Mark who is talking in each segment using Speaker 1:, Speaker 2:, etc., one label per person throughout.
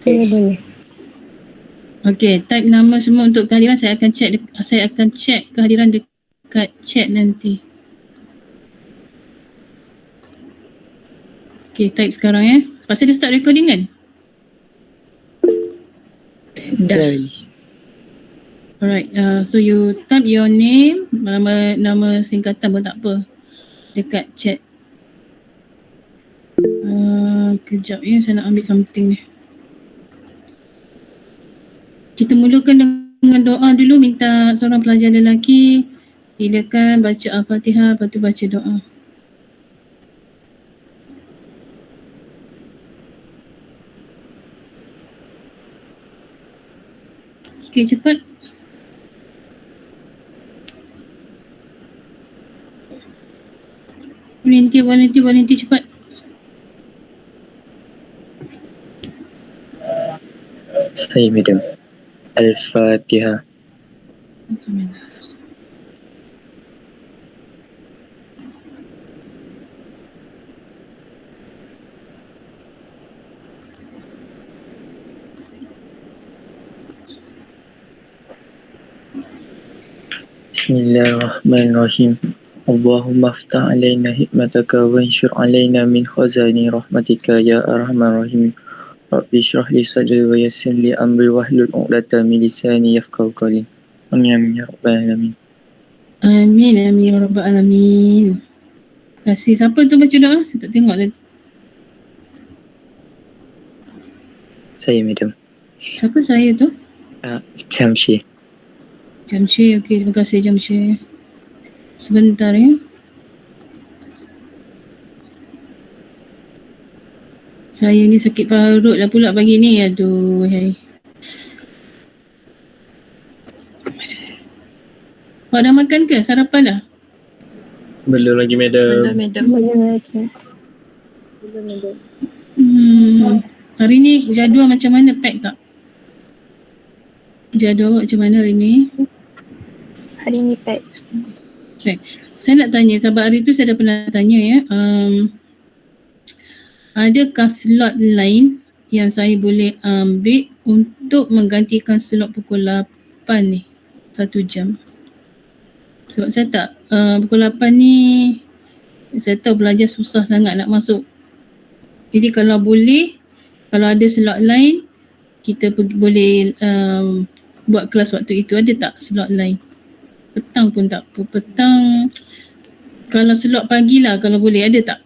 Speaker 1: Boleh.
Speaker 2: Okey, type nama semua untuk kehadiran. Saya akan check kehadiran dekat chat nanti. Okey, type sekarang ya. Pasal dia start recording kan?
Speaker 1: Dah.
Speaker 2: Alright, so you type your name, nama singkatan pun tak apa dekat chat. Kejap ya, saya nak ambil something ni. Kita mulakan dengan doa dulu, minta seorang pelajar lelaki silakan baca Al-Fatihah, lepas tu baca doa. Okey, cepat. Volunteer cepat.
Speaker 3: Saya madam. Al-Fatihah. Bismillahirrahmanirrahim. Allahumma aftah alaina hikmataka wa anshur alaina min khazani rahmatika ya arhamar rahimin. Rabbi shrah li sadri wa yassir li amri wahlul 'uqdatam min lisani yafqahu qawli. Amin ya rabbal alamin.
Speaker 2: Amin ya rabbal alamin. Terima kasih. Siapa tu baca doa? Saya tak tengok tadi.
Speaker 3: Saya madam.
Speaker 2: Siapa saya tu?
Speaker 3: Jamshid.
Speaker 2: Jamshid, okey, terima kasih Jamshid. Sebentar ya. Saya ni sakit perut lah pula pagi ni. Aduh, hai. Awak dah makan ke? Sarapan dah?
Speaker 3: Belum lagi madam.
Speaker 2: Hari ni jadual macam mana? Pack tak? Jadual awak macam mana hari ni?
Speaker 1: Hari ni pack.
Speaker 2: Saya nak tanya, sebab hari tu saya dah pernah tanya ya. Adakah slot lain yang saya boleh ambil untuk menggantikan slot pukul 8 ni? 1 jam. Sebab saya tak, pukul 8 ni saya tahu belajar susah sangat nak masuk. Jadi kalau boleh, kalau ada slot lain, kita boleh buat kelas waktu itu. Ada tak slot lain? Petang pun tak apa. Petang, kalau slot pagi lah kalau boleh, ada tak?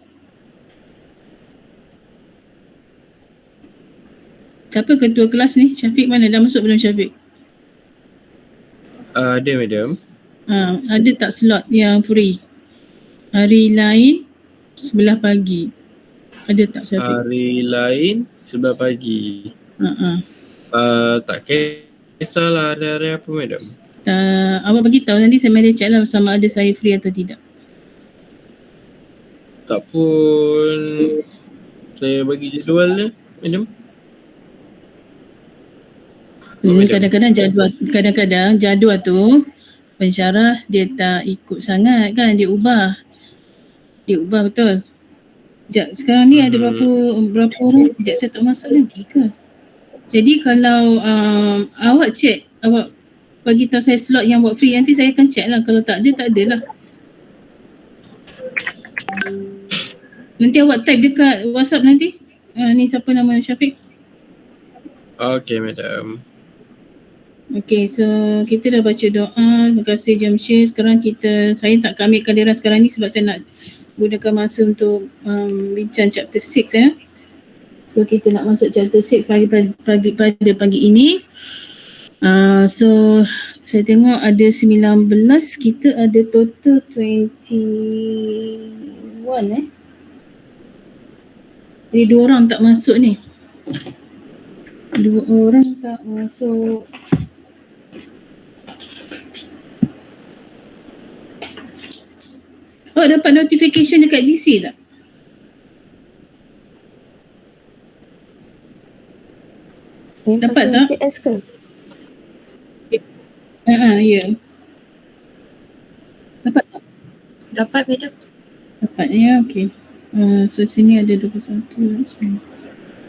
Speaker 2: Siapa ketua kelas ni? Syafiq mana? Dah masuk belum Syafiq?
Speaker 3: Ada madam.
Speaker 2: Ada tak slot yang free? Hari lain sebelah pagi. Ada tak Syafiq?
Speaker 3: Hari lain sebelah pagi. Tak kisahlah hari-hari apa madam.
Speaker 2: Awak bagi tahu nanti saya check lah sama ada saya free atau tidak.
Speaker 3: Tak pun saya bagi jadual dia madam.
Speaker 2: Kadang-kadang jadual tu pensyarah dia tak ikut sangat kan, dia ubah betul. Sekejap, sekarang ni ada berapa orang? Sekejap, saya tak masuk lagi ke? Jadi kalau awak check, awak bagi tahu saya slot yang awak free, nanti saya akan check lah. Kalau tak ada, tak adalah. Nanti awak type dekat WhatsApp nanti. Ni siapa nama Syafiq?
Speaker 3: Okay madam.
Speaker 2: Okay, so kita dah baca doa. Terima kasih Jamshid. Sekarang saya tak ambil kehadiran sekarang ni sebab saya nak gunakan masa untuk bincang chapter 6 ya. So kita nak masuk chapter 6 pada pagi ini. So saya tengok ada 19, kita ada total 21 Jadi 2 orang tak masuk ni. 2 orang tak masuk. Oh, dapat notification dekat GC tak? Dapat tak?
Speaker 1: PS ke?
Speaker 2: Ya. Dapat tak?
Speaker 1: Dapat madam.
Speaker 2: Dapat ya, okey. So sini ada 21.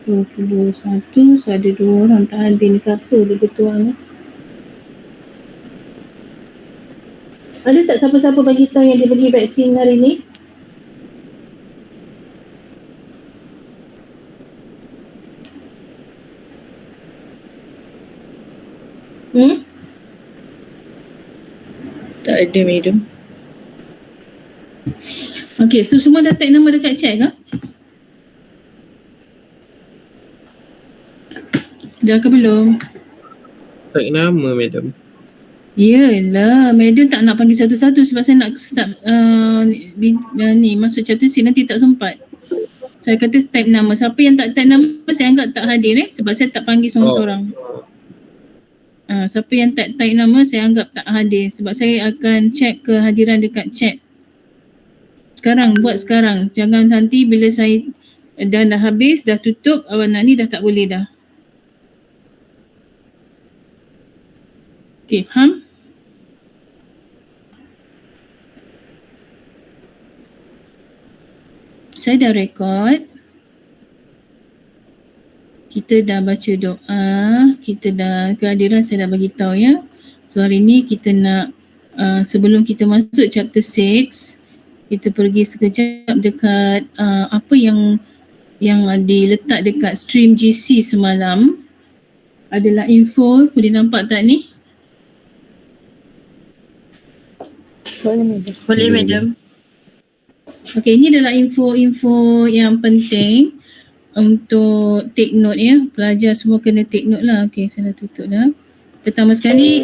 Speaker 2: 21, so ada 2 orang tak hadir ni. Siapa dia ketua ni? Ada tak siapa-siapa bagi tahu yang dia bagi vaksin hari ni?
Speaker 1: Tak ada, madam.
Speaker 2: Okay, so semua dah tag nama dekat chat ke? Dah ke belum?
Speaker 3: Tak nama, madam.
Speaker 2: Yelah, madam tak nak panggil satu-satu sebab saya nak start ni masuk chapter C, nanti tak sempat. Saya kata type nama. Siapa yang tak type nama saya anggap tak hadir sebab saya tak panggil seorang-seorang. Siapa yang tak type nama saya anggap tak hadir sebab saya akan check kehadiran dekat chat. Sekarang, buat sekarang. Jangan nanti bila saya dah habis, dah tutup, awak nak ni dah tak boleh dah. Okay, faham? Saya dah rekod. Kita dah baca doa, kita dah kehadiran saya dah bagi tahu ya. So hari ni kita nak sebelum kita masuk chapter 6, kita pergi sekejap dekat apa yang diletak dekat stream GC semalam. Adalah info, boleh nampak tak ni?
Speaker 1: Boleh, madam.
Speaker 2: Okay, ini adalah info-info yang penting untuk take note ya. Pelajar semua kena take note lah. Okay, saya dah tutup dah. Pertama sekali,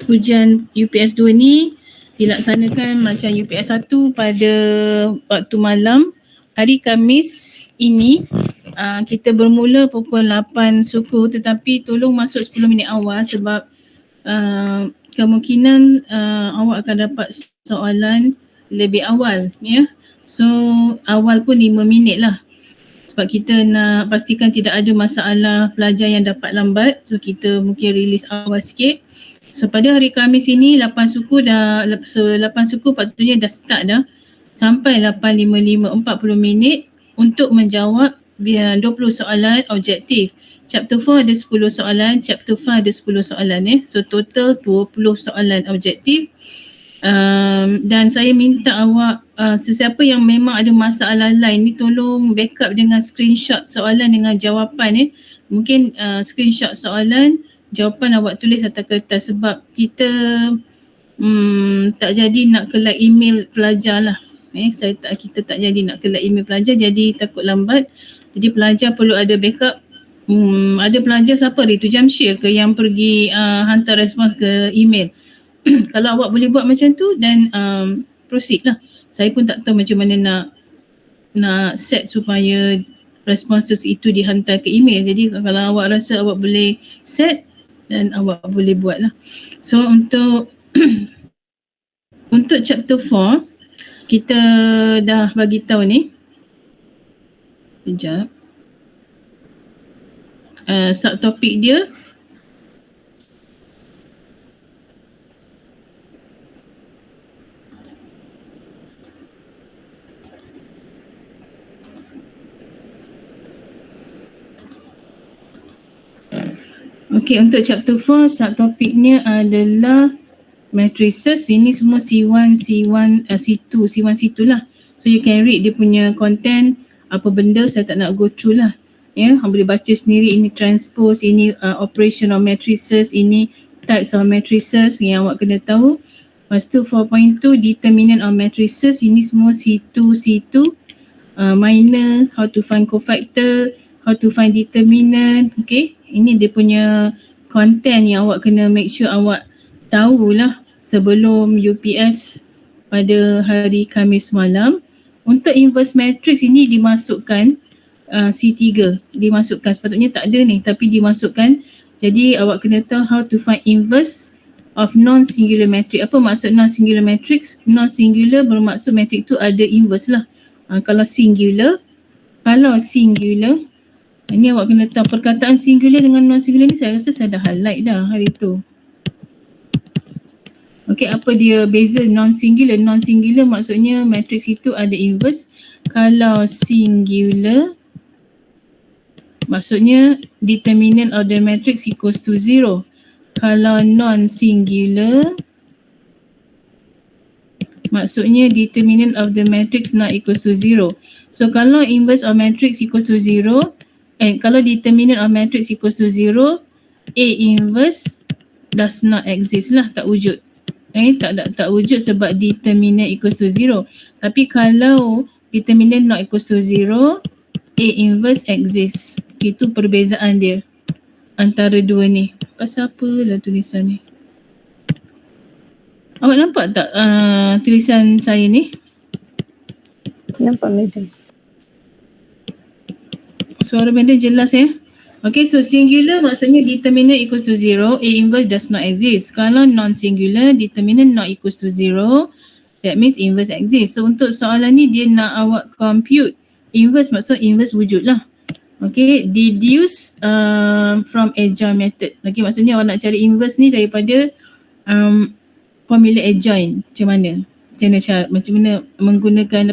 Speaker 2: ujian UPS 2 ni dilaksanakan macam UPS 1 pada waktu malam. Hari Khamis ini kita bermula pukul 8 suku, tetapi tolong masuk 10 minit awal sebab kemungkinan awak akan dapat soalan lebih awal ya. So awal pun 5 minit lah sebab kita nak pastikan tidak ada masalah pelajar yang dapat lambat. So kita mungkin release awal sikit. So pada hari Khamis ini 8 suku patutnya dah start dah sampai 8.55 40 minit untuk menjawab 20 soalan objektif. Chapter 4 ada 10 soalan, chapter 5 ada 10 soalan So total 20 soalan objektif. Dan saya minta awak sesiapa yang memang ada masalah lain ni tolong backup dengan screenshot soalan dengan jawapan Mungkin screenshot soalan, jawapan awak tulis atas kertas sebab kita tak jadi nak collect email pelajar lah. Kita tak jadi nak collect email pelajar, jadi takut lambat. Jadi pelajar perlu ada backup. Ada pelajar siapa hari tu, Jamshir ke yang pergi hantar respons ke email. Kalau awak boleh buat macam tu dan proceed lah. Saya pun tak tahu macam mana nak set supaya responses itu dihantar ke email. Jadi kalau awak rasa awak boleh set dan awak boleh buat lah. So untuk untuk chapter 4 kita dah bagi tahu ni. Sekejap. Subtopik dia okay, untuk chapter 4 subtopiknya adalah matrices. Ini semua C1, C2, C1, C2 lah. So you can read dia punya content, apa benda saya tak nak go through lah. Boleh baca sendiri. Ini transpose, ini operation of matrices, ini types of matrices yang awak kena tahu. Lepas tu 4.2 determinant of matrices, ini semua C2, C2. Minor, how to find cofactor, how to find determinant. Okay, ini dia punya content yang awak kena make sure awak tahulah sebelum UPS pada hari Khamis malam. Untuk inverse matrix ini dimasukkan C3, dimasukkan, sepatutnya tak ada ni tapi dimasukkan. Jadi awak kena tahu how to find inverse of non-singular matrix. Apa maksud non-singular matrix? Non-singular bermaksud matrix tu ada inverse lah. Kalau singular ini awak kena tahu perkataan singular dengan non-singular ni. Saya rasa saya dah highlight dah hari tu. Okey, apa dia beza non-singular? Non-singular maksudnya matrix itu ada inverse. Kalau singular Maksudnya determinant of the matrix equals to 0. Kalau non-singular, maksudnya determinant of the matrix not equals to 0. So kalau inverse of matrix equals to 0, kalau determinant of matrix equals to 0, A inverse does not exist lah, tak wujud. Tak wujud sebab determinant equals to 0. Tapi kalau determinant not equals to 0, A inverse exists. Itu perbezaan dia antara dua ni. Pasal apalah tulisan ni? Awak nampak tak tulisan saya ni?
Speaker 1: Nampak madam.
Speaker 2: Suara madam jelas ya? Okay, so singular maksudnya determinant equals to 0, A inverse does not exist. Kalau non-singular, determinant not equals to 0, that means inverse exists. So untuk soalan ni dia nak awak compute inverse, maksud inverse wujud lah. Okay, deduce from adjoint method. Okay, maksudnya awak nak cari inverse ni daripada formula adjoint. Macam mana? Macam mana menggunakan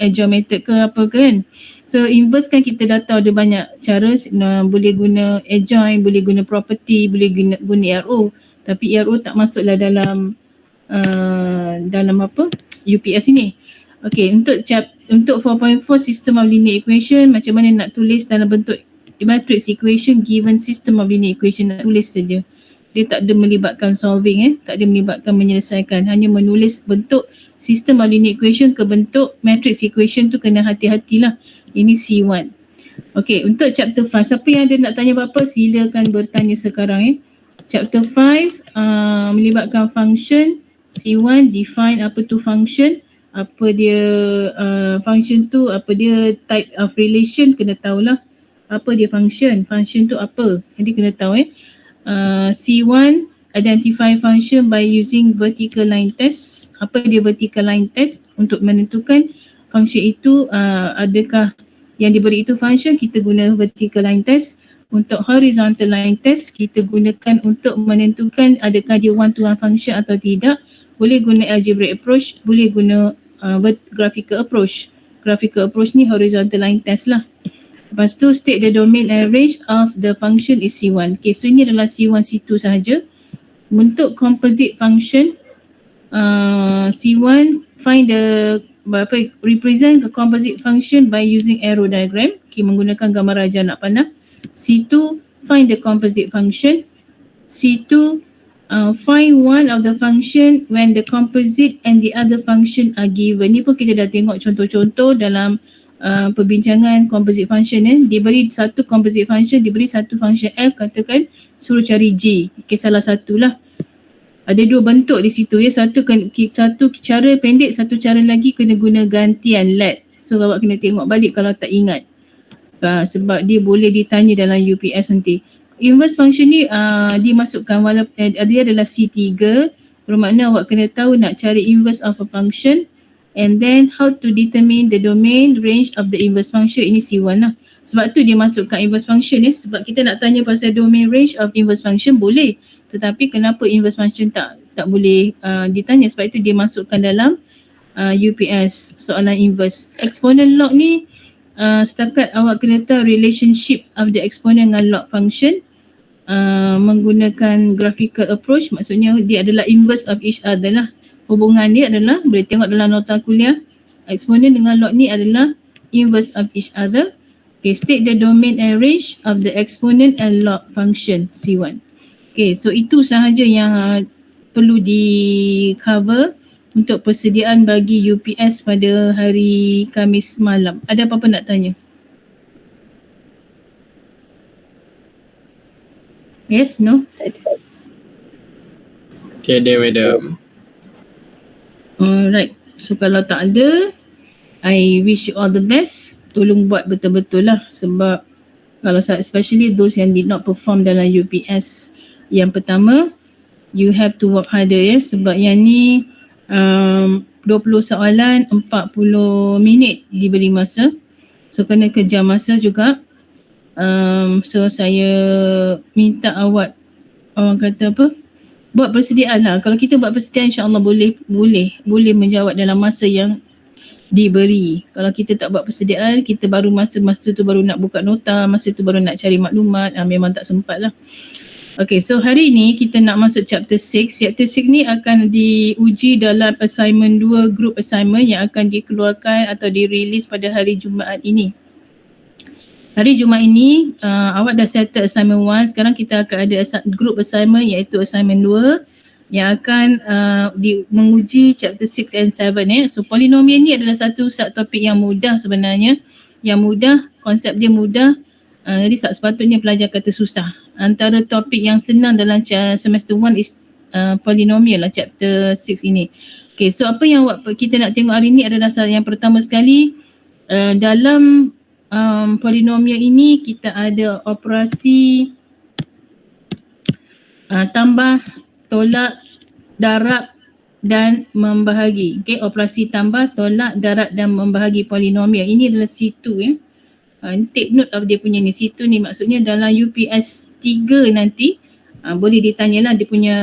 Speaker 2: adjoint method ke apa kan? So inverse kan kita dah tahu ada banyak cara, boleh guna adjoint, boleh guna property, boleh guna RO. Tapi RO tak masuklah dalam UPS ini. Okay, untuk 4.4 system of linear equation, macam mana nak tulis dalam bentuk matrix equation given system of linear equation, nak tulis saja. Dia tak ada melibatkan solving, tak ada melibatkan menyelesaikan, hanya menulis bentuk system of linear equation ke bentuk matrix equation tu kena hati-hatilah. Ini C1. Okay, untuk chapter 5, siapa yang ada nak tanya apa-apa silakan bertanya sekarang. Chapter 5 melibatkan function. C1 define apa tu function, apa dia function tu, apa dia type of relation, kena tahulah apa dia function tu apa, jadi kena tahu C1 identify function by using vertical line test. Apa dia vertical line test? Untuk menentukan function itu adakah yang diberi itu function, kita guna vertical line test. Untuk horizontal line test, kita gunakan untuk menentukan adakah dia one to one function atau tidak. Boleh guna algebraic approach, boleh guna graphical approach. Graphical approach ni horizontal line test lah. Lepas tu state the domain and range of the function is C1. Okay, so ini adalah C1, C2 sahaja. Untuk composite function, C1 find the represent the composite function by using arrow diagram. Okay, menggunakan gambar raja anak panah. C2 find the composite function. C2 find one of the function when the composite and the other function are given. Ni pun kita dah tengok contoh-contoh dalam perbincangan composite function. Diberi satu composite function, diberi satu function F, katakan suruh cari G. Okay, salah satulah. Ada dua bentuk di situ ya. Satu cara pendek, satu cara lagi kena guna gantian let. So awak kena tengok balik kalau tak ingat. Sebab dia boleh ditanya dalam UPS nanti. Inverse function ni dimasukkan walaupun dia adalah C3, bermakna awak kena tahu nak cari inverse of a function and then how to determine the domain range of the inverse function. Ini C1 lah. Sebab tu dia masukkan inverse function ya. Sebab kita nak tanya pasal domain range of inverse function boleh. Tetapi kenapa inverse function tak boleh ditanya? Sebab itu dia masukkan dalam UPS soalan inverse. Exponent log ni setakat awak kena tahu relationship of the exponent dengan log function. Menggunakan graphical approach, maksudnya dia adalah inverse of each other lah. Hubungan dia adalah, boleh tengok dalam nota kuliah, exponent dengan log ni adalah inverse of each other. Okay, state the domain and range of the exponent and log function C1. Okay, so itu sahaja yang perlu di cover untuk persediaan bagi UPS pada hari Khamis malam. Ada apa-apa nak tanya? Yes, no?
Speaker 4: Tiada, madam.
Speaker 2: Alright, so kalau tak ada, I wish you all the best. Tolong buat betul-betul lah, sebab kalau especially those yang did not perform dalam UPS yang pertama, you have to work harder ya, sebab yang ni 20 soalan 40 minit diberi masa, so kena kejar masa juga. So saya minta awak, orang kata apa, buat persediaan lah. Kalau kita buat persediaan, insyaAllah boleh menjawab dalam masa yang diberi. Kalau kita tak buat persediaan, kita baru masa tu baru nak buka nota, masa tu baru nak cari maklumat, memang tak sempat lah. Okay, so hari ni kita nak masuk chapter 6. Chapter 6 ni akan diuji dalam assignment 2, group assignment yang akan dikeluarkan atau dirilis pada hari Jumaat ini. Hari Jumaat ini awak dah settle assignment 1, sekarang kita akan ada group assignment iaitu assignment 2 yang akan menguji chapter 6 and 7 So polinomial ni adalah satu topik yang mudah sebenarnya. Yang mudah, konsep dia mudah. Jadi tak sepatutnya pelajar kata susah. Antara topik yang senang dalam semester 1 is polinomial lah chapter 6 ini. Okay, so apa yang kita nak tengok hari ni adalah yang pertama sekali dalam polinomial ini kita ada operasi tambah, tolak, darab dan membahagi. Okay, operasi tambah, tolak, darab dan membahagi polinomial. Ini adalah situ ya. Take note of dia punya ni. Situ ni maksudnya dalam UPS 3 nanti boleh ditanyalah dia punya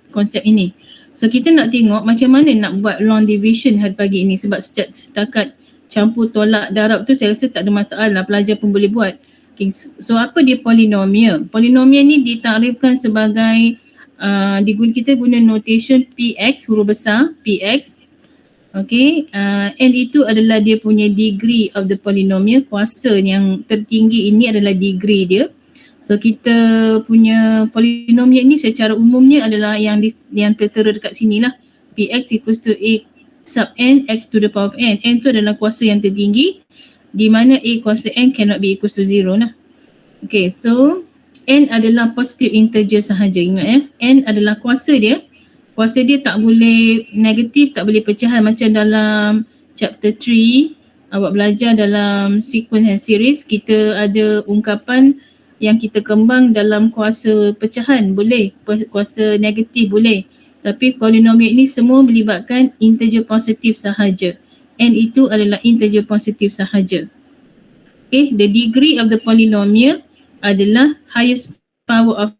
Speaker 2: konsep ini. So kita nak tengok macam mana nak buat long division hari pagi ini sebab setakat campur, tolak, darab tu saya rasa tak ada masalah, pelajar pun boleh buat. Okay, so apa dia polinomial? Polinomial ni ditakrifkan sebagai kita guna notation PX, huruf besar PX. Okay, and itu adalah dia punya degree of the polynomial. Kuasa yang tertinggi ini adalah degree dia. So kita punya polinomial ni secara umumnya adalah yang tertera dekat sini lah. PX equals to A sub n x to the power of n. N tu adalah kuasa yang tertinggi di mana A kuasa n cannot be equals to 0 lah. Okay, so n adalah positive integer sahaja, ingat ya. N adalah kuasa dia. Kuasa dia tak boleh negatif, tak boleh pecahan macam dalam chapter 3 awak belajar dalam sequence and series. Kita ada ungkapan yang kita kembang dalam kuasa pecahan boleh, kuasa negatif boleh. Tapi polinomial ini semua melibatkan integer positif sahaja. N itu adalah integer positif sahaja. Okay, the degree of the polynomial adalah highest power of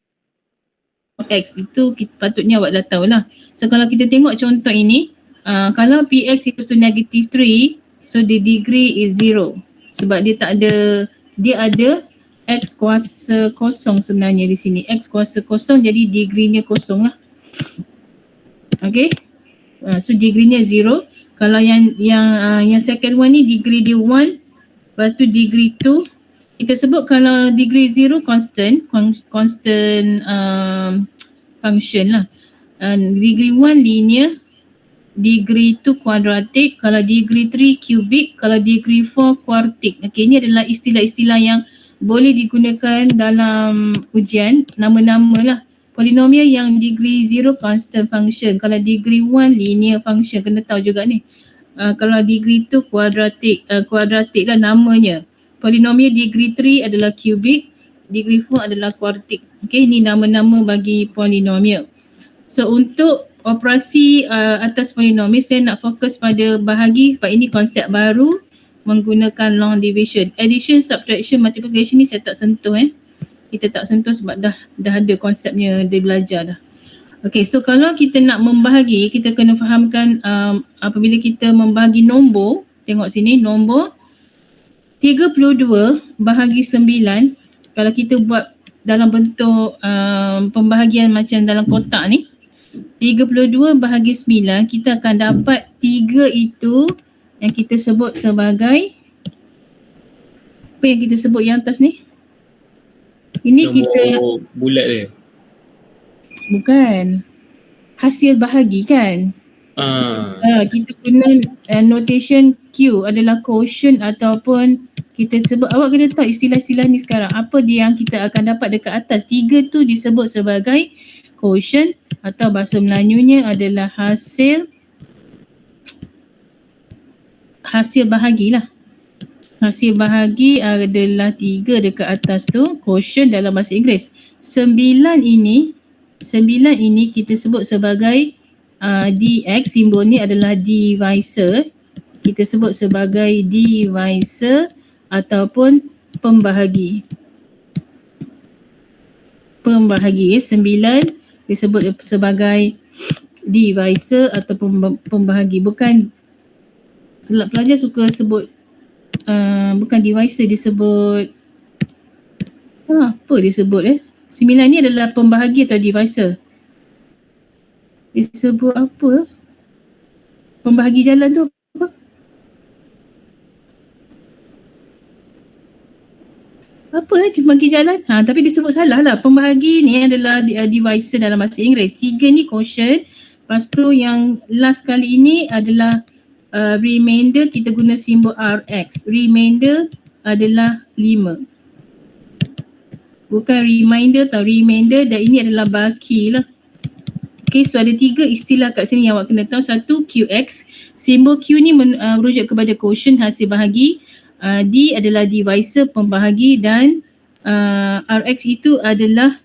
Speaker 2: x. Itu patutnya awak dah tahu lah. So kalau kita tengok contoh ini, kalau px equals to negative 3, so the degree is 0. Sebab dia tak ada, dia ada x kuasa kosong sebenarnya di sini. X kuasa kosong jadi degree-nya kosong lah. Okay, so degree-nya 0. Kalau yang second one ni degree dia 1, lepas tu degree 2. Kita sebut kalau degree 0 constant function lah. Degree 1 linear, degree 2 quadratic, kalau degree 3 cubic, kalau degree 4 quartic. Okay, ini adalah istilah-istilah yang boleh digunakan dalam ujian, nama-nama lah. Polinomial yang degree 0 constant function, kalau degree 1 linear function, kena tahu juga ni. Kalau degree 2 quadratic lah namanya. Polinomial degree 3 adalah cubic, degree 4 adalah quartic. Okay, ini nama-nama bagi polinomial. So untuk operasi atas polinomial, saya nak fokus pada bahagi sebab ini konsep baru menggunakan long division. Addition, subtraction, multiplication ni saya tak sentuh Kita tak sentuh sebab dah ada konsepnya dia belajar dah. Okay, so kalau kita nak membahagi, kita kena fahamkan apabila kita membahagi nombor, tengok sini nombor 32 bahagi 9, kalau kita buat dalam bentuk pembahagian macam dalam kotak ni, 32 bahagi 9, kita akan dapat 3 itu yang kita sebut sebagai, apa yang kita sebut yang atas ni? Ini nombor kita
Speaker 4: bulat dia.
Speaker 2: Bukan. Hasil bahagi kan? Kita guna notation Q adalah quotient ataupun kita sebut, awak kena tahu istilah-istilah ni sekarang. Apa dia yang kita akan dapat dekat atas? 3 tu disebut sebagai quotient atau bahasa Melayunya adalah hasil bahagi lah. Hasil bahagi adalah 3 dekat atas tu, quotient dalam bahasa Inggeris. 9 ini kita sebut sebagai dx, simbol ni adalah divisor. Kita sebut sebagai divisor ataupun pembahagi. 9 disebut sebagai divisor ataupun pembahagi. Bukan Sebab pelajar suka sebut bukan divisor, dia sebut apa dia sebut 9 ni adalah pembahagi atau divisor. Dia sebut apa? Pembahagi jalan tu apa? Apa pembahagi jalan? Tapi dia sebut salah lah. Pembahagi ni adalah divisor dalam bahasa Inggeris. 3 ni quotient. Lepas tu yang last kali ini adalah remainder, kita guna simbol RX. Remainder adalah 5. Bukan reminder atau remainder, dan ini adalah baki lah. Okay, so ada 3 istilah kat sini yang awak kena tahu. Satu, QX. Simbol Q ni merujuk kepada quotient, hasil bahagi. D adalah divisor, pembahagi, dan RX itu adalah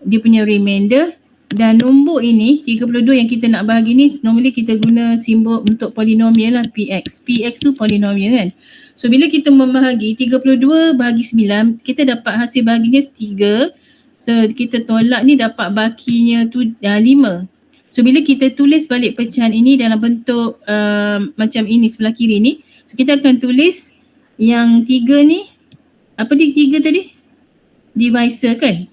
Speaker 2: dia punya remainder. Dan nombor ini 32 yang kita nak bahagi ni, normally kita guna simbol untuk polinomial lah, PX. PX tu polinomial kan. So bila kita membahagi 32 bahagi 9, kita dapat hasil bahaginya 3. So kita tolak ni dapat bakinya tu 5. So bila kita tulis balik pecahan ini dalam bentuk macam ini sebelah kiri ni, so kita akan tulis yang 3 ni, apa dia 3 tadi? Divisor kan?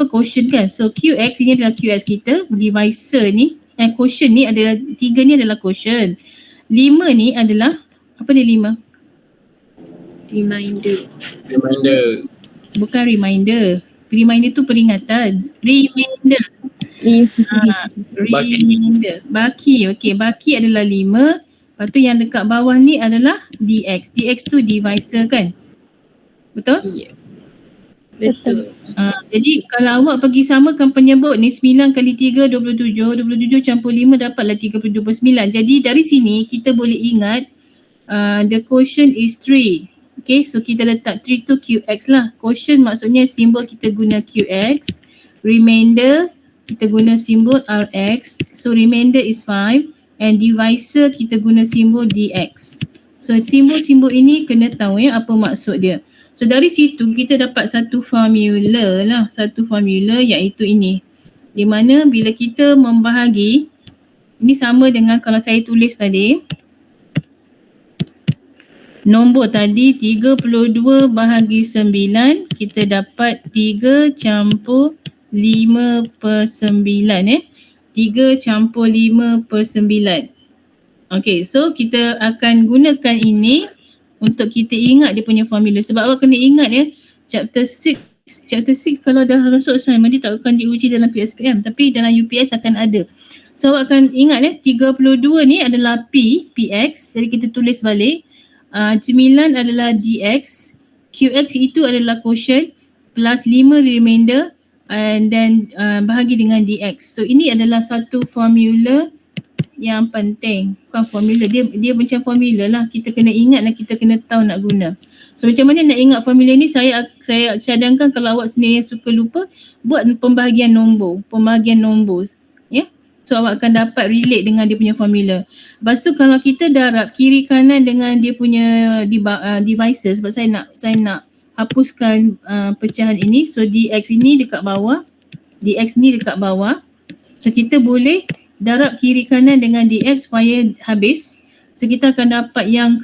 Speaker 2: Quotient kan? So QX ini adalah QX kita, divisor ni, quotient ni adalah 3 ni adalah quotient. 5 ni adalah, apa dia 5?
Speaker 1: Reminder.
Speaker 2: Bukan reminder. Reminder tu peringatan. Remainder. Remainder. Baki. Okay, baki adalah 5. Lepas tu yang dekat bawah ni adalah DX. DX tu divisor kan? Betul?
Speaker 1: Ya. Betul.
Speaker 2: Jadi kalau awak pergi samakan penyebut ni 9 kali 3, 27. 27 campur 5 dapatlah 32/9. Jadi dari sini kita boleh ingat the quotient is 3. Okay, so kita letak 3 tu QX lah. Quotient maksudnya simbol kita guna QX. Remainder kita guna simbol RX. So remainder is 5. And divisor kita guna simbol DX. So simbol-simbol ini kena tahu apa maksud dia. So dari situ kita dapat satu formula lah. Satu formula iaitu ini. Di mana bila kita membahagi, ini sama dengan kalau saya tulis tadi. Nombor tadi 32 bahagi 9, kita dapat 3 campur 5/9 3 campur 5/9. Okay, so kita akan gunakan ini untuk kita ingat dia punya formula. Sebab awak kena ingat chapter 6 kalau dah masuk assignment dia tak akan diuji dalam PSPM, tapi dalam UPS akan ada. So awak akan ingat 32 ni adalah PX, jadi kita tulis balik. 9 adalah DX, QX itu adalah quotient, plus 5 remainder, and then bahagi dengan DX. So ini adalah satu formula yang penting. Bukan formula, dia macam formula lah. Kita kena ingat dan kita kena tahu nak guna. So macam mana nak ingat formula ni, saya cadangkan kalau awak sendiri yang suka lupa, buat pembahagian nombor. So awak akan dapat relate dengan dia punya formula. Lepas tu kalau kita darab kiri kanan dengan dia punya divisor, sebab saya nak hapuskan pecahan ini. So DX ini dekat bawah, DX ni dekat bawah. So kita boleh darab kiri kanan dengan DX supaya habis. So kita akan dapat yang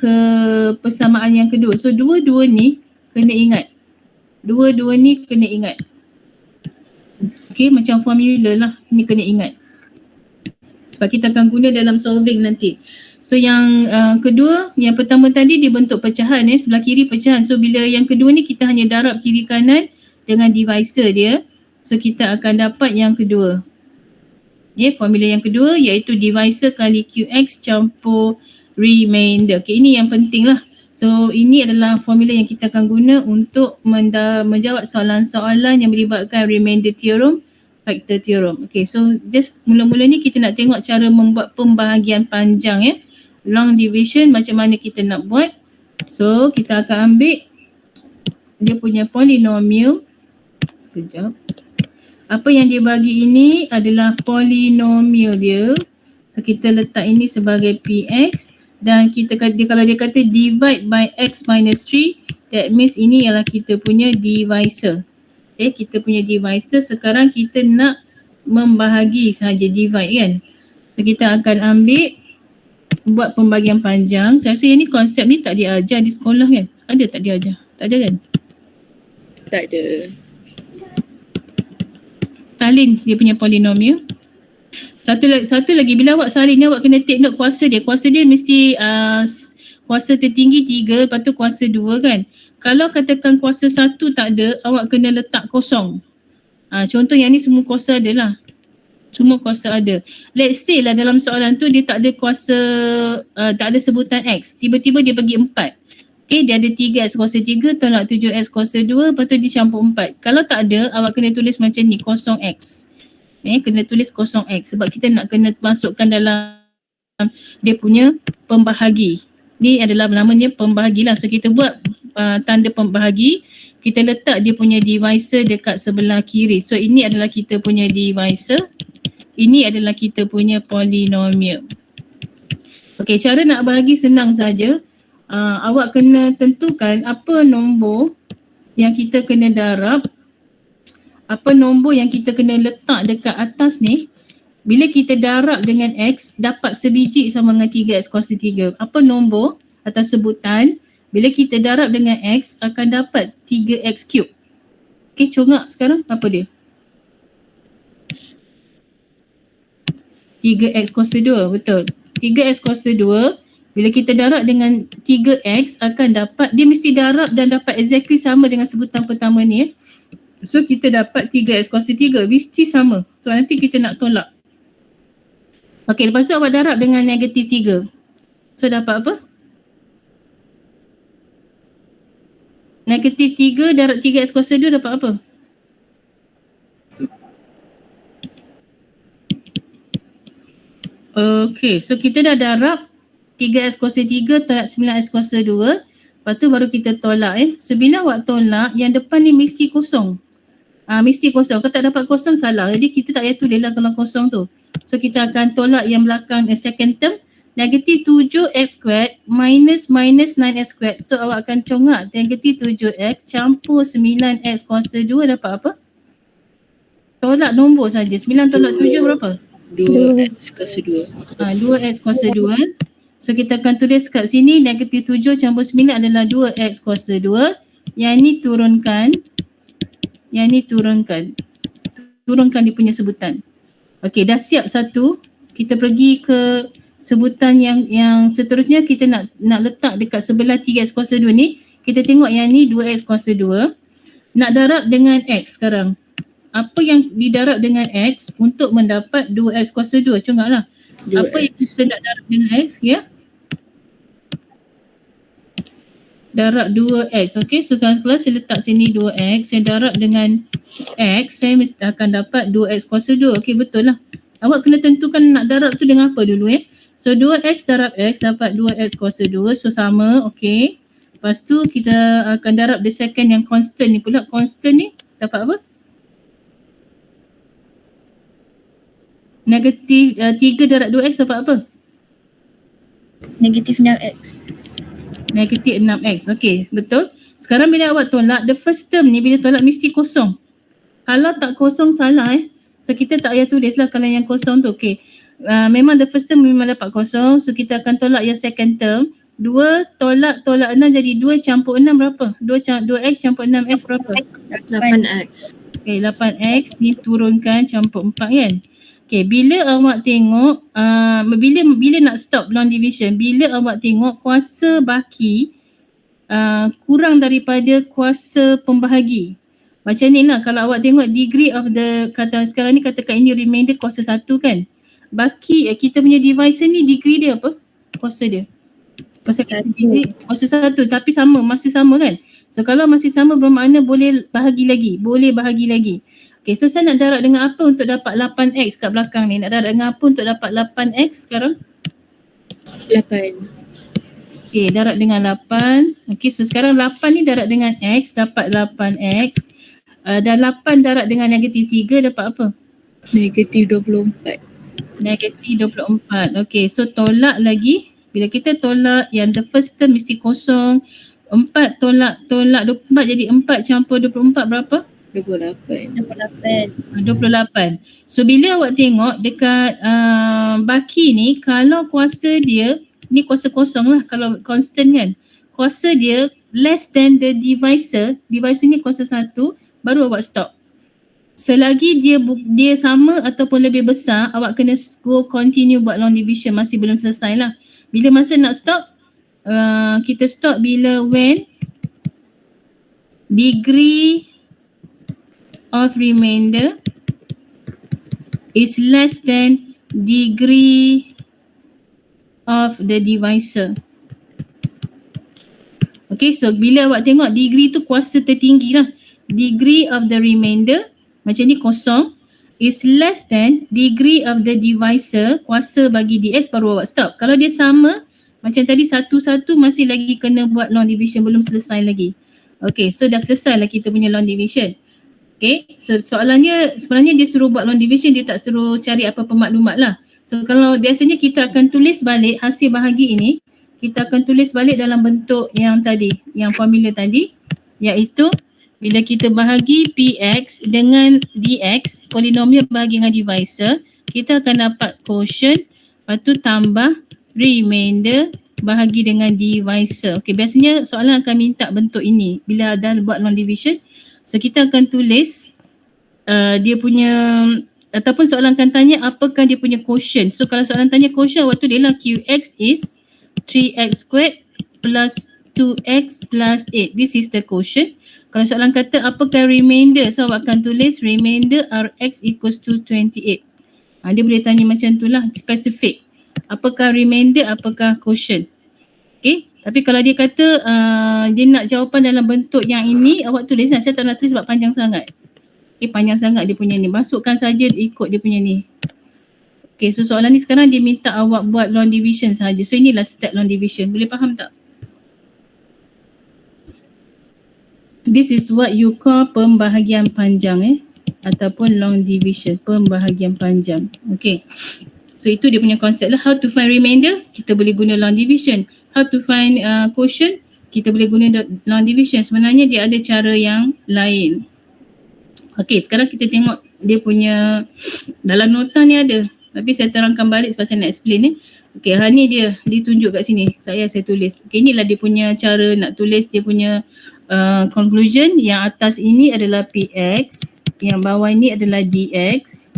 Speaker 2: persamaan yang kedua. So dua-dua ni kena ingat. Okay, macam formula lah. Ini kena ingat. Sebab kita akan guna dalam solving nanti. So yang kedua, yang pertama tadi dia bentuk pecahan sebelah kiri pecahan. So bila yang kedua ni kita hanya darab kiri kanan dengan divisor dia. So kita akan dapat yang kedua. Formula yang kedua iaitu divisor kali QX campur remainder. Okay, ini yang penting lah. So ini adalah formula yang kita akan guna untuk menjawab soalan-soalan yang melibatkan remainder theorem, factor theorem. Okay, so just mula-mula ni kita nak tengok cara membuat pembahagian panjang long division macam mana kita nak buat. So kita akan ambil dia punya polinomial. Sekejap. Apa yang dia bagi ini adalah polinomial dia. So kita letak ini sebagai PX dan kalau dia kata divide by X minus 3, that means ini ialah kita punya divisor. Kita punya divisor. Sekarang kita nak membahagi sahaja, divide kan. So kita akan ambil buat pembagian panjang. Saya rasa yang ni konsep ni tak diajar di sekolah kan? Ada tak diajar? Tak ada kan?
Speaker 1: Tak ada.
Speaker 2: Salin dia punya polinomial. Satu lagi bila awak salin ni awak kena take note kuasa dia. Kuasa dia mesti kuasa tertinggi 3, lepas tu kuasa 2 kan. Kalau katakan kuasa 1 tak ada, awak kena letak kosong. Contoh yang ni semua kuasa ada lah. Semua kuasa ada. Let's say lah dalam soalan tu dia tak ada kuasa, tak ada sebutan X. Tiba-tiba dia bagi 4. Okay, dia ada 3X kuasa 3 tolak 7X kuasa 2, lepas tu dia campur 4. Kalau tak ada, awak kena tulis macam ni, 0X. Kena tulis 0X sebab kita nak kena masukkan dalam dia punya pembahagi. Ni adalah namanya pembahagi lah. So kita buat tanda pembahagi, kita letak dia punya divisor dekat sebelah kiri. So ini adalah kita punya divisor. Ini adalah kita punya polinomial. Okay, cara nak bahagi senang saja. Awak kena tentukan apa nombor yang kita kena darab, apa nombor yang kita kena letak dekat atas ni. Bila kita darab dengan X, dapat sebiji sama dengan 3X kuasa 3. Apa nombor atau sebutan, bila kita darab dengan X akan dapat 3X cube. Okay, congak sekarang apa dia? 3X kuasa 2, betul. 3X kuasa 2, bila kita darab dengan 3X akan dapat, dia mesti darab dan dapat exactly sama dengan sebutan pertama ni. So kita dapat 3X kuasa 3, mesti sama. So nanti kita nak tolak. Okay, lepas tu awak darab dengan negatif 3. So dapat apa? Negatif 3 darab 3X kuasa 2 dapat apa? Okay, so kita dah darab 3X kuasa 3 tolak 9X kuasa 2. Lepas tu baru kita tolak So bila awak tolak, yang depan ni mesti kosong. Mesti kosong. Kalau tak dapat kosong salah. Jadi kita tak payah tulis lah kalau kosong tu. So kita akan tolak yang belakang second term. Negatif 7X squared minus 9X squared. So awak akan congak negatif 7X campur 9X kuasa 2 dapat apa? Tolak nombor saja. 9 tolak 7 berapa?
Speaker 1: 2X kuasa 2.
Speaker 2: 2X kuasa 2. So kita akan tulis kat sini negatif 7 campur 9 adalah 2X kuasa 2. Yang ni turunkan. Yang ni turunkan. Turunkan dia punya sebutan. Okey, dah siap satu. Kita pergi ke sebutan yang seterusnya. Kita nak letak dekat sebelah 3X kuasa 2 ni. Kita tengok yang ni 2X kuasa 2. Nak darab dengan X sekarang. Apa yang didarab dengan X untuk mendapat 2X kuasa 2? Congaklah. Apa yang kita nak darab dengan X? Ya. Darab 2X. Okey, so kalau saya letak sini 2X, saya darab dengan X, saya mesti akan dapat 2X kuasa 2. Okey, betul lah. Awak kena tentukan nak darab tu dengan apa dulu So 2X darab X dapat 2X kuasa 2. So sama, okey. Lepas tu kita akan darab the second yang constant ni pula. Constant ni dapat apa? Negatif 3 darab 2X dapat apa?
Speaker 4: Negatif 6X.
Speaker 2: Negatif 6X. Okey, betul. Sekarang bila awak tolak, the first term ni bila tolak mesti kosong. Kalau tak kosong salah So kita tak payah tulis lah kalau yang kosong tu. Okey. Memang the first term memang dapat kosong. So kita akan tolak yang second term. 2 tolak 6 jadi 2 campur 6 berapa? 2X campur 6X berapa?
Speaker 1: 8X.
Speaker 2: Okey, 8X ni turunkan campur 4 kan? Okay, bila awak tengok, bila nak stop long division, bila awak tengok kuasa baki kurang daripada kuasa pembahagi. Macam ni lah, kalau awak tengok degree of the, kata sekarang ni katakan ini remainder kuasa 1 kan. Baki, kita punya divisor ni degree dia apa? Kuasa dia. Kuasa 1. Kuasa 1 tapi sama, masih sama kan. So kalau masih sama bermakna boleh bahagi lagi. Okay, so saya nak darab dengan apa untuk dapat 8X kat belakang ni? Nak darab dengan apa untuk dapat 8X sekarang?
Speaker 1: 8.
Speaker 2: Okay, darab dengan 8. Okay, so sekarang 8 ni darab dengan X dapat 8X. Dan 8 darab dengan negatif 3 dapat apa?
Speaker 1: Negatif 24.
Speaker 2: Negatif 24. Okay, so tolak lagi. Bila kita tolak yang the first term mesti kosong. 4 tolak 24 jadi 4 campur 24 berapa?
Speaker 1: 28.
Speaker 2: 28. So bila awak tengok dekat baki ni, kalau kuasa dia Ni kuasa kosong lah kalau constant kan. Kuasa dia less than the divisor ni kuasa 1, baru awak stop. Selagi dia sama ataupun lebih besar, awak kena continue buat long division, masih belum selesai lah. Bila masa nak stop, kita stop bila when degree of remainder is less than degree of the divisor. Okay, so bila awak tengok degree tu kuasa tertinggi lah. Degree of the remainder, macam ni kosong, is less than degree of the divisor, kuasa bagi dx, baru awak stop. Kalau dia sama, macam tadi 1-1 masih lagi kena buat long division, belum selesai lagi. Okay, so dah selesai lah kita punya long division. Okay, so soalannya sebenarnya dia suruh buat long division, dia tak suruh cari apa-apa maklumat lah. So kalau biasanya kita akan tulis balik hasil bahagi ini, kita akan tulis balik dalam bentuk yang tadi, yang formula tadi, iaitu bila kita bahagi px dengan dx, polinomial bahagi dengan divisor, kita akan dapat quotient, lepas tu tambah remainder bahagi dengan divisor. Okay, biasanya soalan akan minta bentuk ini bila dah buat long division. So kita akan tulis dia punya, ataupun soalan akan tanya apakah dia punya quotient. So kalau soalan tanya quotient, waktu dia lah qx is 3x squared plus 2x plus 8. This is the quotient. Kalau soalan kata apakah remainder, so awak akan tulis remainder Rx equals to 28. Dia boleh tanya macam tu lah, specific. Apakah remainder, apakah quotient. Okay, tapi kalau dia kata dia nak jawapan dalam bentuk yang ini, awak tulis lah. Saya tak nak tulis sebab panjang sangat. Okay, panjang sangat dia punya ni. Masukkan saja ikut dia punya ni. Okay, so soalan ni sekarang dia minta awak buat long division sahaja. So inilah step long division. Boleh faham tak? This is what you call pembahagian panjang ataupun long division, pembahagian panjang. Okay. So itu dia punya konsep lah. How to find remainder? Kita boleh guna long division. How to find quotient? Kita boleh guna long division. Sebenarnya dia ada cara yang lain. Okay, sekarang kita tengok dia punya dalam nota ni ada. Tapi saya terangkan balik sebab saya nak explain ni. Okay, ni dia ditunjuk kat sini. Saya tulis. Okay, inilah dia punya cara nak tulis dia punya conclusion. Yang atas ini adalah px, yang bawah ini adalah dx,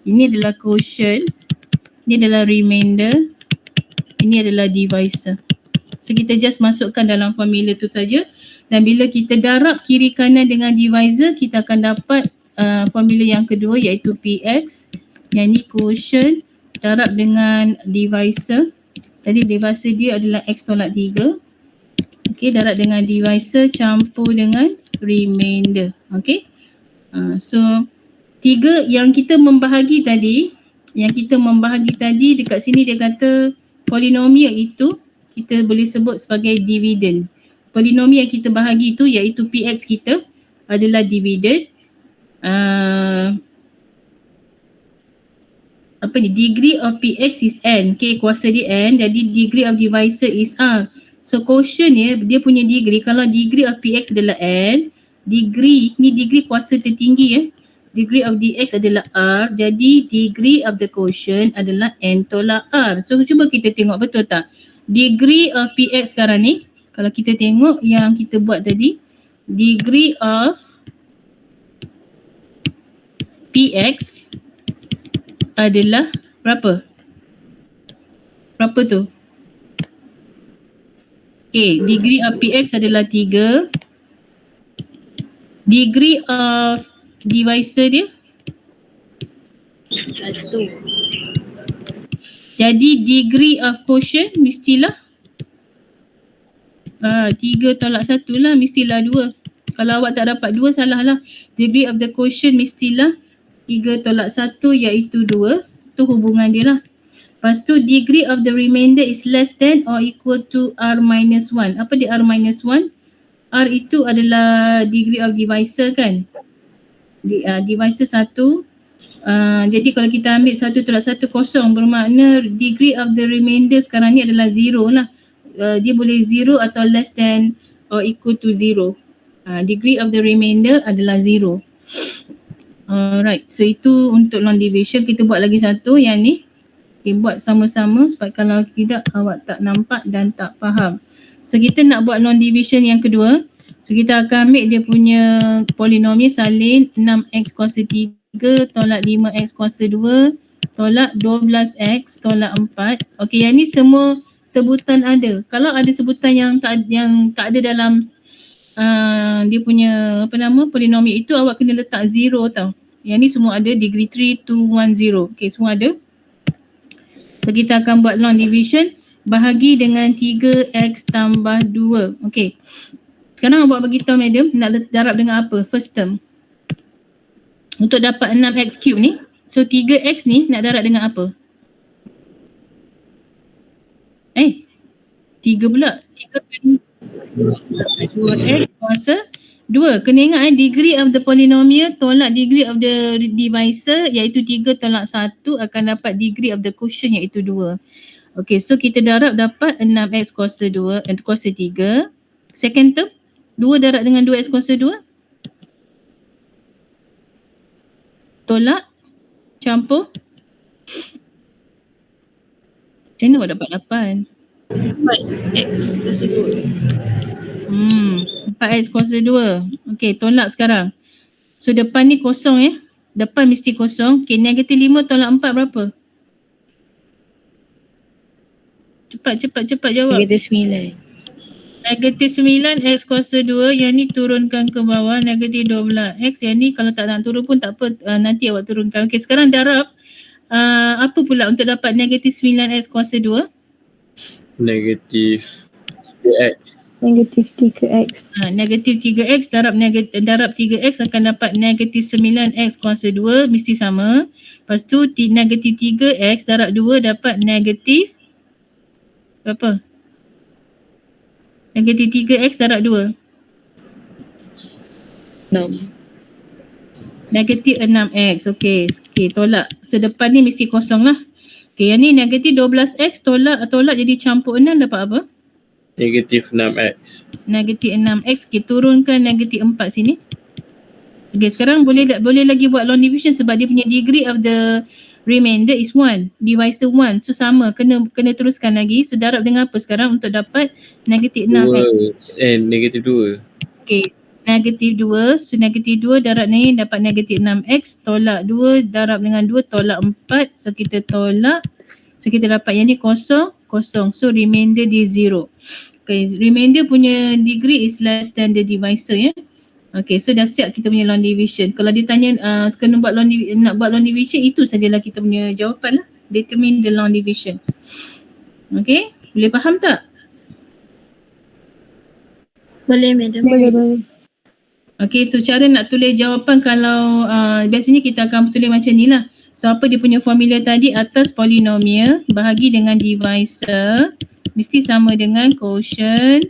Speaker 2: ini adalah quotient, ini adalah remainder, ini adalah divisor. So kita just masukkan dalam formula tu saja, dan bila kita darab kiri kanan dengan divisor, kita akan dapat formula yang kedua, iaitu px, yang ni quotient darab dengan divisor. Tadi divisor dia adalah x tolak 3. Okay, darab dengan divisor campur dengan remainder. Okay. So 3 yang kita membahagi tadi, dekat sini dia kata polinomial itu kita boleh sebut sebagai dividend. Polinomial yang kita bahagi itu iaitu px kita adalah dividend. Degree of px is n. Okay, kuasa dia n, jadi degree of divisor is r. So quotient dia punya degree, kalau degree of px adalah n, degree kuasa tertinggi degree of dx adalah r, jadi degree of the quotient adalah n tolak r. So cuba kita tengok betul tak? Degree of px sekarang ni, kalau kita tengok yang kita buat tadi, degree of px adalah berapa? Berapa tu? Okay, degree of px adalah 3. Degree of divisor dia?
Speaker 1: 1.
Speaker 2: Jadi degree of quotient mestilah 3 tolak 1 lah, mestilah 2. Kalau awak tak dapat 2, salah lah. Degree of the quotient mestilah 3 tolak 1 iaitu 2. Tu hubungan dia lah. Lepas tu degree of the remainder is less than or equal to r minus 1. Apa dia r minus 1? R itu adalah degree of divisor kan? Divisor 1. Jadi kalau kita ambil 1 tolak 1 kosong, bermakna degree of the remainder sekarang ni adalah 0 lah. Dia boleh 0 atau less than or equal to 0. Degree of the remainder adalah 0. Alright, so itu untuk long division. Kita buat lagi satu yang ni. Okay, buat sama-sama sebab kalau tidak awak tak nampak dan tak faham. So kita nak buat long division yang kedua. So kita akan ambil dia punya polinomial salin 6x kuasa 3 tolak 5x kuasa 2 tolak 12x tolak 4. Okey, yang ni semua sebutan ada. Kalau ada sebutan yang tak ada dalam dia punya polinomial itu, awak kena letak 0 tau. Yang ni semua ada, degree 3, 2, 1, 0. Okey, semua ada. So kita akan buat long division, bahagi dengan 3x tambah 2. Okey. Sekarang awak bagi tahu madam nak darab dengan apa first term. Untuk dapat 6x cube ni, so 3x ni nak darab dengan apa? 3 pula. 3 kali 2x kuasa 2. Kena ingat degree of the polynomial tolak degree of the divisor iaitu 3 tolak 1 akan dapat degree of the quotient iaitu 2. Okay, so kita darab dapat 6x kuasa 2 kuasa 3. Second term 2 darab dengan 2x kuasa 2 tolak campur. Macam mana awak dapat 8?
Speaker 1: 4x kuasa 2.
Speaker 2: 4x kuasa 2. Okey, tolak sekarang. So depan ni kosong Depan mesti kosong. Okey, negatif 5 tolak 4 berapa? Cepat jawab.
Speaker 1: Negatif 9.
Speaker 2: Negatif 9x kuasa 2. Yang ni turunkan ke bawah. Negatif 12x. Yang ni kalau tak nak turun pun tak apa. Nanti awak turunkan. Okey, sekarang darab. Apa pula untuk dapat negatif 9x kuasa 2?
Speaker 3: Negatif 3x.
Speaker 4: Negatif 3x.
Speaker 2: Negatif 3x darab 3x akan dapat negatif 9x kuasa 2 mesti sama. Lepas tu negatif 3x darab 2 dapat negatif berapa? Negatif 3x darab 2.
Speaker 1: 6.
Speaker 2: Negatif 6x. Okey, tolak. So depan ni mesti kosong lah. Okey, yang ni negatif 12x tolak jadi campur 6 dapat apa?
Speaker 3: Negatif 6x.
Speaker 2: Negatif 6x. Okey, turunkan negatif 4 sini. Okey, sekarang boleh lagi buat long division sebab dia punya degree of the remainder is 1. Divisor 1. So sama, kena teruskan lagi. So darab dengan apa sekarang untuk dapat negatif 6x?
Speaker 3: Negatif 2.
Speaker 2: Okey, negatif 2. So negatif 2 darab ni dapat negatif 6x. Tolak 2 darab dengan 2 tolak 4. So kita tolak. So kita dapat yang ni kosong. So remainder dia 0. Okay, remainder punya degree is less than the divisor Okay, so dah siap kita punya long division. Kalau dia tanya kena buat nak buat long division, itu sajalah kita punya jawapan lah. Determine the long division. Okay, boleh faham tak?
Speaker 1: Boleh madam.
Speaker 4: Boleh.
Speaker 2: Okay, so cara nak tulis jawapan kalau biasanya kita akan tulis macam ni lah. So apa dia punya formula tadi, atas polinomial bahagi dengan divisor mesti sama dengan quotient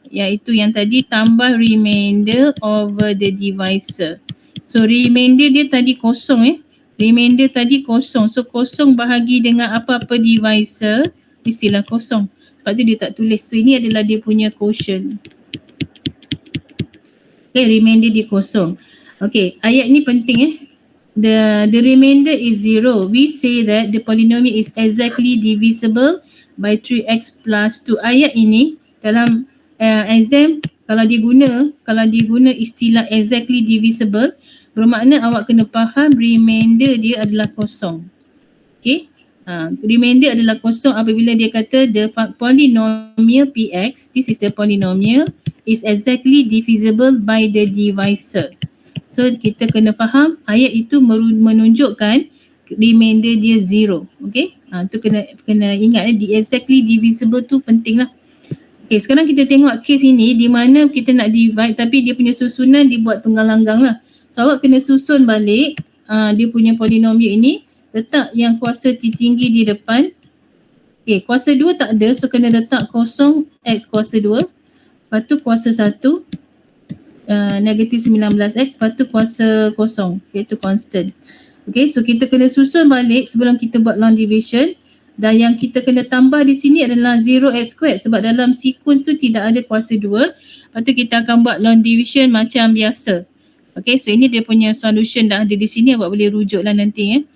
Speaker 2: iaitu yang tadi tambah remainder over the divisor. So remainder dia tadi kosong Remainder tadi kosong. So kosong bahagi dengan apa-apa divisor mestilah kosong. Sebab tu dia tak tulis. So ini adalah dia punya quotient. Okay, remainder dia kosong. Okay, ayat ni penting The remainder is 0. We say that the polynomial is exactly divisible by 3x plus 2. Ayat ini dalam exam kalau diguna istilah exactly divisible, bermakna awak kena faham remainder dia adalah kosong. Okay, remainder adalah kosong apabila dia kata the polynomial px, this is the polynomial, is exactly divisible by the divisor. So kita kena faham ayat itu menunjukkan remainder dia 0. Okay, tu kena ingat exactly divisible tu penting lah. Okay, sekarang kita tengok case ini di mana kita nak divide tapi dia punya susunan dibuat tunggal langgang lah. So awak kena susun balik dia punya polinomial ini, letak yang kuasa tertinggi di depan. Okay, kuasa 2 tak ada, so kena letak kosong x kuasa 2. Lepas tu kuasa 1 negatif 19x, lepas tu kuasa kosong iaitu constant. Okay, so kita kena susun balik sebelum kita buat long division, dan yang kita kena tambah di sini adalah 0x squared sebab dalam sequence tu tidak ada kuasa 2. Lepas tu kita akan buat long division macam biasa. Okay, so ini dia punya solution dah ada di sini, awak boleh rujuk lah nanti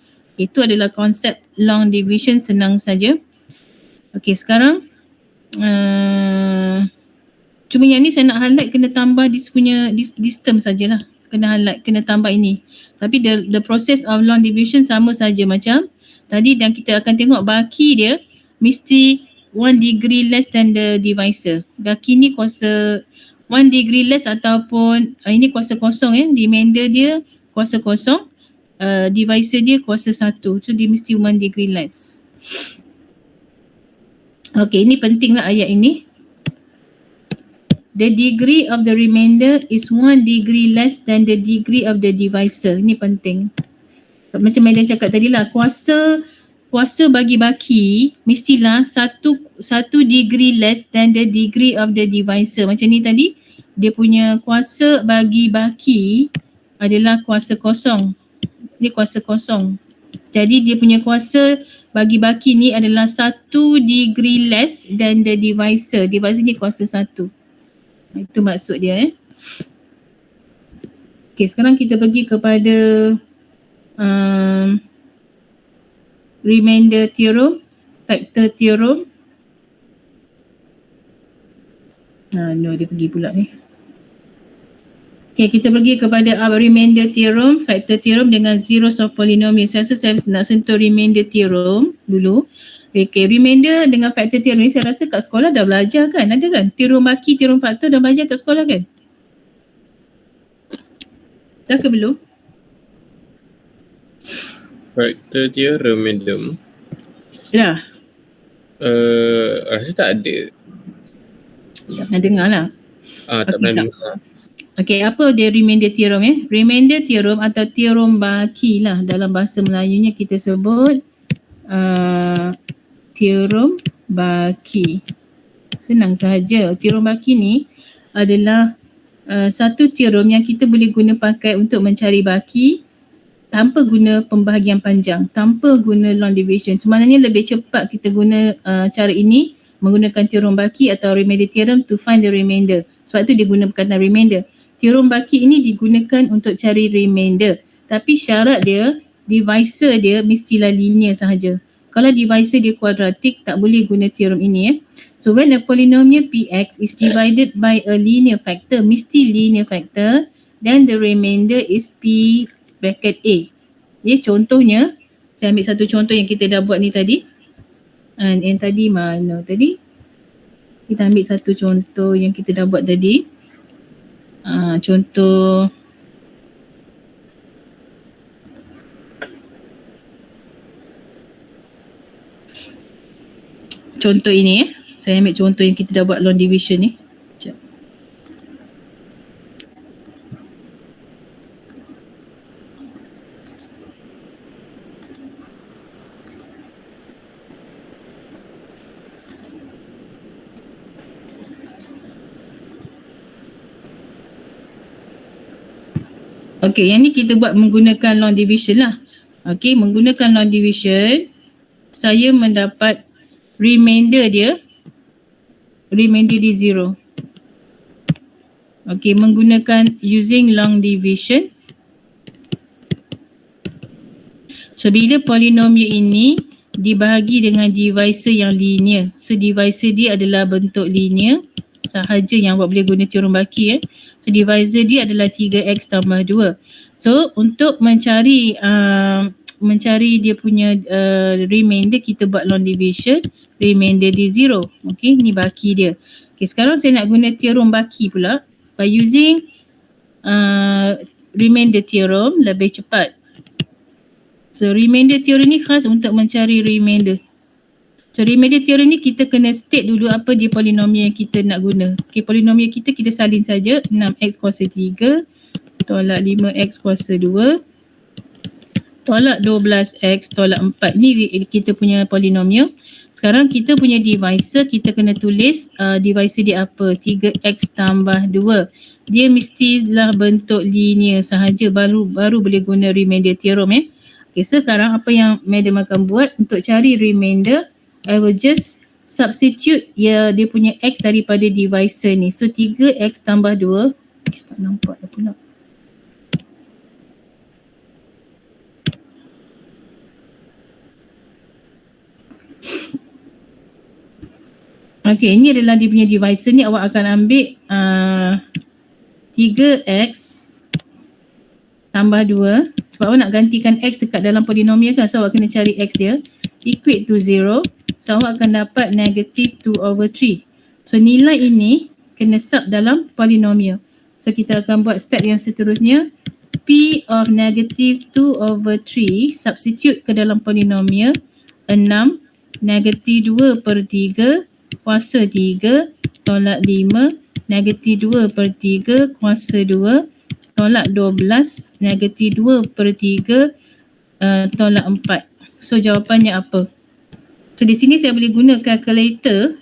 Speaker 2: Itu adalah konsep long division, senang saja. Okey, sekarang cuma yang ni saya nak highlight, kena tambah this term sajalah. Kena highlight, kena tambah ini. Tapi the process of long division sama saja macam tadi, dan kita akan tengok baki dia mesti 1 degree less than the divisor. Baki ni kuasa 1 degree less ataupun ini kuasa kosong remainder dia kuasa kosong, divisor dia kuasa 1. So dia mesti 1 degree less. Okay, ini pentinglah ayat ini. The degree of the remainder is 1 degree less than the degree of the divisor. Ini penting. Macam Madam cakap tadi lah, kuasa bagi baki mestilah 1 degree less than the degree of the divisor. Macam ni tadi, dia punya kuasa bagi baki adalah kuasa kosong. Ini kuasa kosong. Jadi dia punya kuasa bagi baki ni adalah 1 degree less than the divisor. Divisor ni kuasa 1. Itu maksud dia. Okay, sekarang kita pergi kepada remainder theorem, factor theorem. No, dia pergi pula ni. Okay, kita pergi kepada remainder theorem, factor theorem dengan zeros of polynomial. Saya rasa saya nak sentuh remainder theorem dulu. Okay, remainder dengan factor theorem ni saya rasa kat sekolah dah belajar kan? Ada kan? Theorem baki, theorem faktor dah belajar kat sekolah kan? Dah ke belum?
Speaker 5: Factor theorem, madam.
Speaker 2: Dah.
Speaker 5: Rasa tak ada.
Speaker 2: Tak pernah dengar lah.
Speaker 5: Tak pernah dengar.
Speaker 2: Okay, apa dia remainder theorem Remainder theorem atau theorem baki lah. Dalam bahasa Melayunya kita sebut theorem baki. Senang sahaja. Theorem baki ni adalah satu theorem yang kita boleh guna pakai untuk mencari baki tanpa guna pembahagian panjang, tanpa guna long division. Sebenarnya lebih cepat kita guna cara ini menggunakan theorem baki atau remainder theorem to find the remainder. Sebab tu dia guna perkataan remainder. Theorem baki ini digunakan untuk cari remainder. Tapi syarat dia, divisor dia mestilah linear sahaja. Kalau divisor dia kuadratik, tak boleh guna theorem ini. So when a polynomial px is divided by a linear factor, mesti linear factor, then the remainder is p bracket a. Contohnya, saya ambil satu contoh yang kita dah buat ni tadi. And yang tadi mana tadi? Kita ambil satu contoh yang kita dah buat tadi. Contoh ini Saya ambil contoh yang kita dah buat long division ni. Sekejap. Okay, yang ni kita buat menggunakan long division lah. Okay, menggunakan long division, saya mendapat remainder dia 0. Okay, menggunakan using long division. So, bila polinomial ini dibahagi dengan divisor yang linear. So, divisor dia adalah bentuk linear sahaja yang awak boleh guna theorem baki. So divisor dia adalah 3x tambah 2. So untuk mencari dia punya remainder, kita buat long division, remainder dia 0. Okay, ni baki dia. Okay, sekarang saya nak guna theorem baki pula. By using remainder theorem lebih cepat. So remainder theorem ni khas untuk mencari remainder. So remainder theorem ni kita kena state dulu apa dia polinomial yang kita nak guna. Okay, polinomial kita salin saja. 6x kuasa 3 tolak 5x kuasa 2 tolak 12x tolak 4. Ni kita punya polinomial. Sekarang kita punya divisor, kita kena tulis divisor dia apa. 3x tambah 2. Dia mestilah bentuk linear sahaja, baru boleh guna remainder theorem. Okay, sekarang apa yang madam akan buat untuk cari remainder, I will just substitute dia punya x daripada divisor ni. So 3x tambah 2. Tak nampak dah pula. Okey, ni adalah dia punya divisor ni. Awak akan ambil 3x tambah 2. Sebab awak nak gantikan x dekat dalam polinomial kan. So awak kena cari x dia. Equate to 0. So awak akan dapat negative 2/3. So nilai ini kena sub dalam polinomial. So kita akan buat step yang seterusnya. P of negative 2/3 substitute ke dalam polinomial 6 negative 2/3 kuasa 3 tolak 5 negative 2/3 kuasa 2 tolak 12 negative 2/3 tolak 4. So jawapannya apa? So di sini saya boleh guna calculator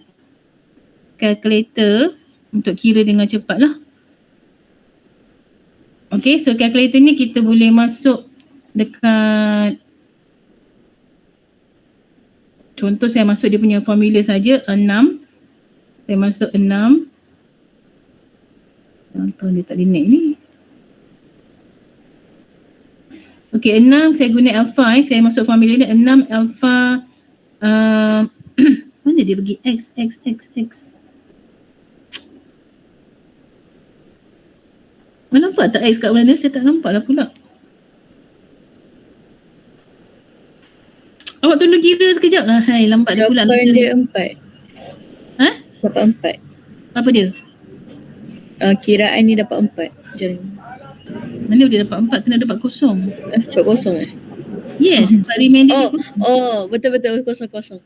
Speaker 2: untuk kira dengan cepat lah. Okay, so calculator ni kita boleh masuk dekat, contoh saya masuk dia punya formula saja 6. Saya masuk 6. Contoh dia tak boleh naik ni. Okay, 6 saya guna alpha. Saya masuk formula ni 6 alpha. Mana dia pergi? X. Mana nampak tak X kat mana? Saya tak nampak lah pula. Awak tolong kira sekejap lah. Hai, lambat dia pula.
Speaker 1: Jawapan dia 4.
Speaker 2: Ha?
Speaker 1: Dapat 4.
Speaker 2: Apa dia?
Speaker 1: Kiraan ni dapat 4. Macam ni.
Speaker 2: Mana dia dapat 4? Kena dapat kosong.
Speaker 1: Dapat kosong
Speaker 2: Yes, but remainder dia
Speaker 1: betul kosong.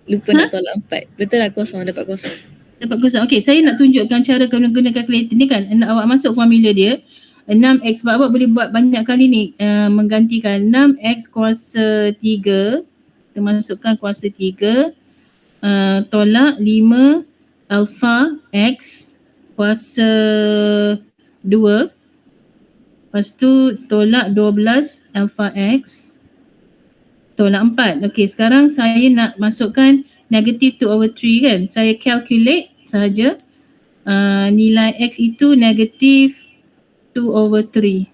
Speaker 1: Lupa nak tolak 4. Betul lah kosong, dapat kosong.
Speaker 2: dapat kosong. Okay, saya nak tunjukkan cara guna calculator ni kan. Awak masuk formula dia 6x, sebab awak boleh buat banyak kali ni, menggantikan 6x kuasa 3, kita masukkan kuasa 3 tolak 5 alpha x kuasa 2, lepas tu tolak 12 alpha x tolak 4. Okey, sekarang saya nak masukkan negative 2/3 kan. Saya calculate sahaja. Nilai x itu negative 2/3.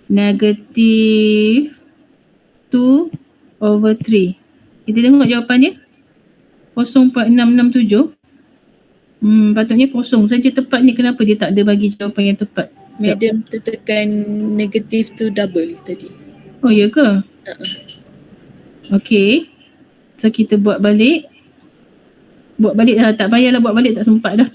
Speaker 2: Negative 2/3. Kita tengok jawapannya. 0.667. Patutnya kosong saja tepat ni. Kenapa dia tak ada bagi jawapan yang tepat?
Speaker 1: Madam tertekan negative tu double tadi.
Speaker 2: Oh ya ke? Okay. So kita buat balik. Tak payahlah buat balik, tak sempat dah.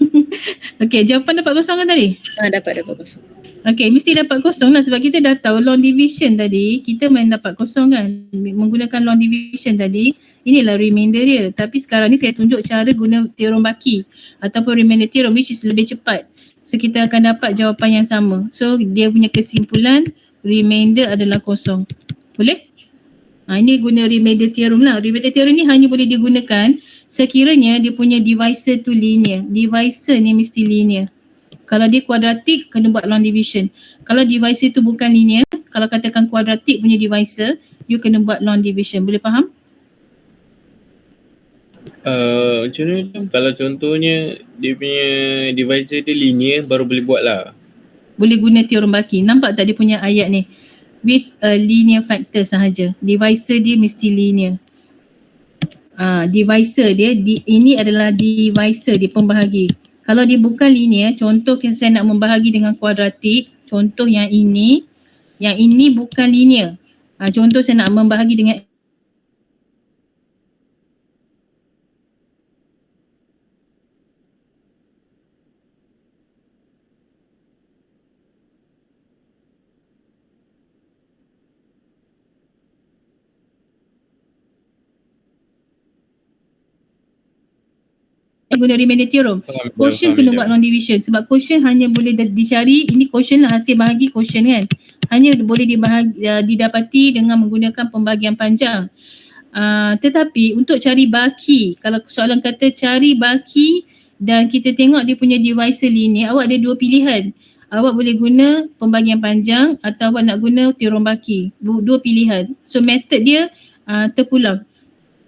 Speaker 2: Okay, jawapan dapat kosong kan tadi?
Speaker 1: Dapat kosong.
Speaker 2: Okay, mesti dapat kosong lah sebab kita dah tahu long division tadi. Kita main dapat kosong kan. Menggunakan long division tadi. Inilah remainder dia. Tapi sekarang ni saya tunjuk cara guna teorem baki ataupun remainder theorem, which is lebih cepat. So kita akan dapat jawapan yang sama. So dia punya kesimpulan remainder adalah kosong. Boleh? Ini guna remainder theorem lah. Remainder theorem ni hanya boleh digunakan sekiranya dia punya divisor tu linear. Divisor ni mesti linear. Kalau dia kuadratik, kena buat long division. Kalau divisor tu bukan linear, kalau katakan kuadratik punya divisor, you kena buat long division. Boleh faham?
Speaker 5: Macam mana? Kalau contohnya dia punya divisor dia linear, baru boleh buat lah.
Speaker 2: Boleh guna teorem baki. Nampak tak dia punya ayat ni? With a linear factor sahaja. Divisor dia mesti linear. Divisor dia, ini adalah divisor dia, pembahagi. Kalau dia bukan linear, contoh saya nak membahagi dengan kuadratik, contoh yang ini bukan linear. Contoh saya nak membahagi dengan guna remainder theorem. Quotient kena buat long division sebab quotient hanya boleh dicari, ini quotient lah, hasil bahagi quotient kan. Hanya boleh didapati dengan menggunakan pembahagian panjang. Tetapi untuk cari baki, kalau soalan kata cari baki dan kita tengok dia punya divisor linear, awak ada dua pilihan. Awak boleh guna pembahagian panjang atau awak nak guna teorem baki. Dua pilihan. So method dia terpulang.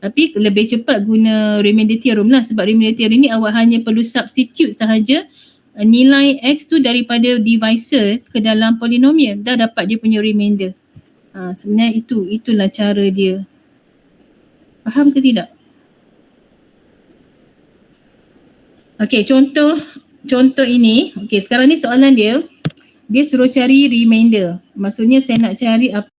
Speaker 2: Tapi lebih cepat guna remainder theorem lah sebab remainder theorem ni awak hanya perlu substitute sahaja nilai x tu daripada divisor ke dalam polinomial. Dah dapat dia punya remainder. Sebenarnya itulah cara dia. Faham ke tidak? Okey, contoh ini. Okey, sekarang ni soalan dia suruh cari remainder. Maksudnya saya nak cari apa